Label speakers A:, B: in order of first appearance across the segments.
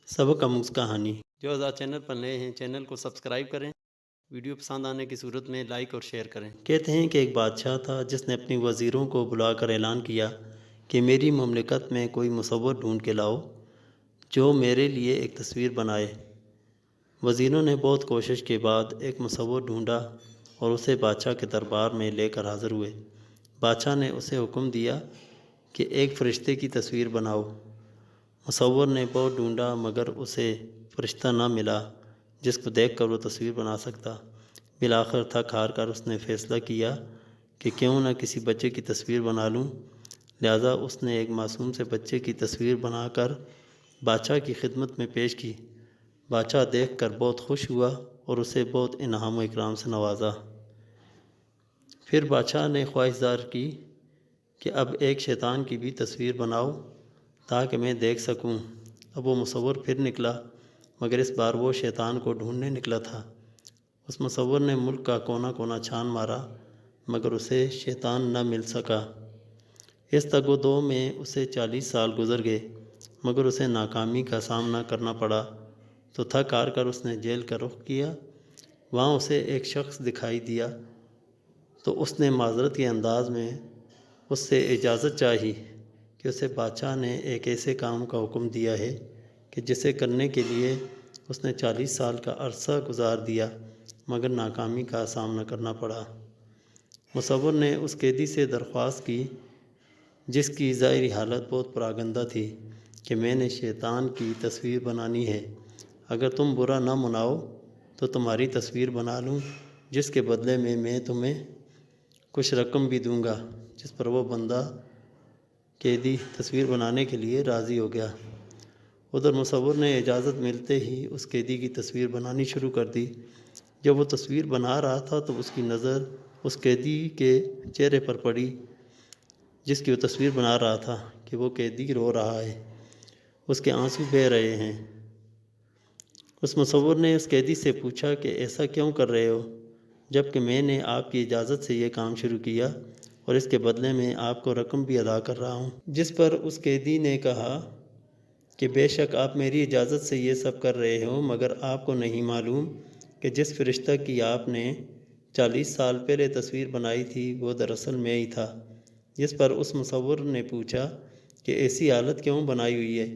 A: सबक आमूज़ कहानी। जो आज़ाद चैनल पर नए हैं, चैनल को सब्सक्राइब करें। वीडियो पसंद आने की सूरत में लाइक और शेयर करें। कहते हैं कि एक बादशाह था जिसने अपने वज़ीरों को बुलाकर ऐलान किया कि मेरी ममलिकत में कोई मुसव्विर ढूंढ के लाओ जो मेरे लिए एक तस्वीर बनाए। वज़ीरों ने बहुत कोशिश के बाद एक मुसव्विर ढूंढा और उसे बादशाह के दरबार में लेकर हाज़िर हुए। बादशाह ने उसे हुक्म दिया कि एक फ़रिश्ते की तस्वीर बनाओ। मुसव्विर ने बहुत ढूंढा मगर उसे फ़रिश्ता न मिला जिसको देखकर वो तस्वीर बना सकता। बिलाखिर थक हार कर उसने फ़ैसला किया कि क्यों न किसी बच्चे की तस्वीर बना लूँ। लिहाजा उसने एक मासूम से बच्चे की तस्वीर बनाकर बादशाह की खिदमत में पेश की। बादशाह देखकर बहुत खुश हुआ और उसे बहुत इनाम व इकराम से नवाजा। फिर बादशाह ने ख्वाहिशदार की कि अब एक शैतान की भी तस्वीर बनाओ ताकि मैं देख सकूं। अब वो मुसव्विर फिर निकला मगर इस बार वो शैतान को ढूंढने निकला था। उस मुसव्विर ने मुल्क का कोना कोना छान मारा मगर उसे शैतान न मिल सका। इस तगोदो में उसे 40 साल गुजर गए मगर उसे नाकामी का सामना करना पड़ा। तो थक हार कर उसने जेल का रुख किया। वहाँ उसे एक शख्स दिखाई दिया तो उसने माजरत के अंदाज में उससे इजाज़त चाही कि उसे बादशाह ने एक ऐसे काम का हुक्म दिया है कि जिसे करने के लिए उसने 40 साल का अरसा गुजार दिया मगर नाकामी का सामना करना पड़ा। मुसव्विर ने उस कैदी से दरख्वास्त की जिसकी ज़ाहिरी हालत बहुत परागंदा थी कि मैंने शैतान की तस्वीर बनानी है। अगर तुम बुरा ना मनाओ तो तुम्हारी तस्वीर बना लूँ जिसके बदले में मैं तुम्हें कुछ रकम भी दूंगा। जिस पर वो बंदा कैदी तस्वीर बनाने के लिए राज़ी हो गया। उधर मुसव्विर ने इजाज़त मिलते ही उस कैदी की तस्वीर बनानी शुरू कर दी। जब वो तस्वीर बना रहा था तो उसकी नज़र उस कैदी के चेहरे पर पड़ी जिसकी वो तस्वीर बना रहा था कि वो कैदी रो रहा है, उसके आंसू बह रहे हैं। उस मुसव्विर ने उस कैदी से पूछा कि ऐसा क्यों कर रहे हो जबकि मैंने आपकी इजाज़त से ये काम शुरू किया और इसके बदले में आपको रकम भी अदा कर रहा हूँ। जिस पर उस कैदी ने कहा कि बेशक आप मेरी इजाज़त से ये सब कर रहे हो मगर आपको नहीं मालूम कि जिस फ़रिश्ता की आपने 40 साल पहले तस्वीर बनाई थी वो दरअसल मैं ही था। जिस पर उस मुसव्विर ने पूछा कि ऐसी हालत क्यों बनाई हुई है।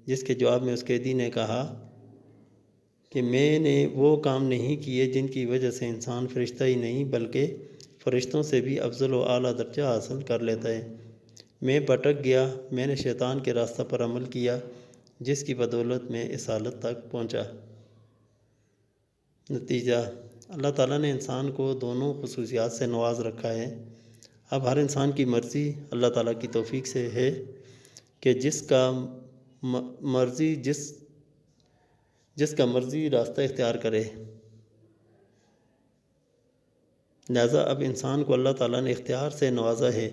A: जिसके जवाब में उस कैदी ने कहा कि मैंने वो काम नहीं किए जिनकी वजह से इंसान फ़रिश्ता ही नहीं बल्कि फ़रिश्तों से भी अफजल व आला दर्जा हासिल कर लेता है। मैं भटक गया, मैंने शैतान के रास्ता पर अमल किया जिसकी बदौलत मैं इस हालत तक पहुंचा। नतीजा, अल्लाह ताला ने इंसान को दोनों खुसूसियात से नवाज रखा है। अब हर इंसान की मर्ज़ी अल्लाह ताला की तौफीक से है कि जिसका मर्ज़ी रास्ता इख्तियार करे। लिहाजा अब इंसान को अल्लाह ताला ने इख्तियार से नवाजा है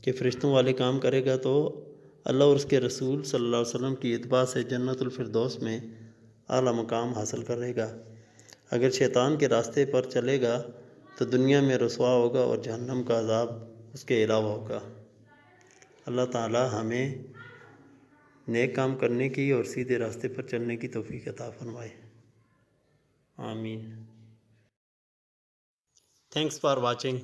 A: कि फ़रिश्तों वाले काम करेगा तो अल्लाह और उसके रसूल सल्लल्लाहु अलैहि वसल्लम की इत्बा से जन्नतुल फिरदौस में आला मकाम हासिल करेगा। अगर शैतान के रास्ते पर चलेगा तो दुनिया में रुसवा होगा और जहन्नम का अज़ाब उसके अलावा होगा। अल्लाह ताला हमें नेक काम करने की और सीधे रास्ते पर चलने की तौफीक अता फरमाए। आमीन। Thanks for watching.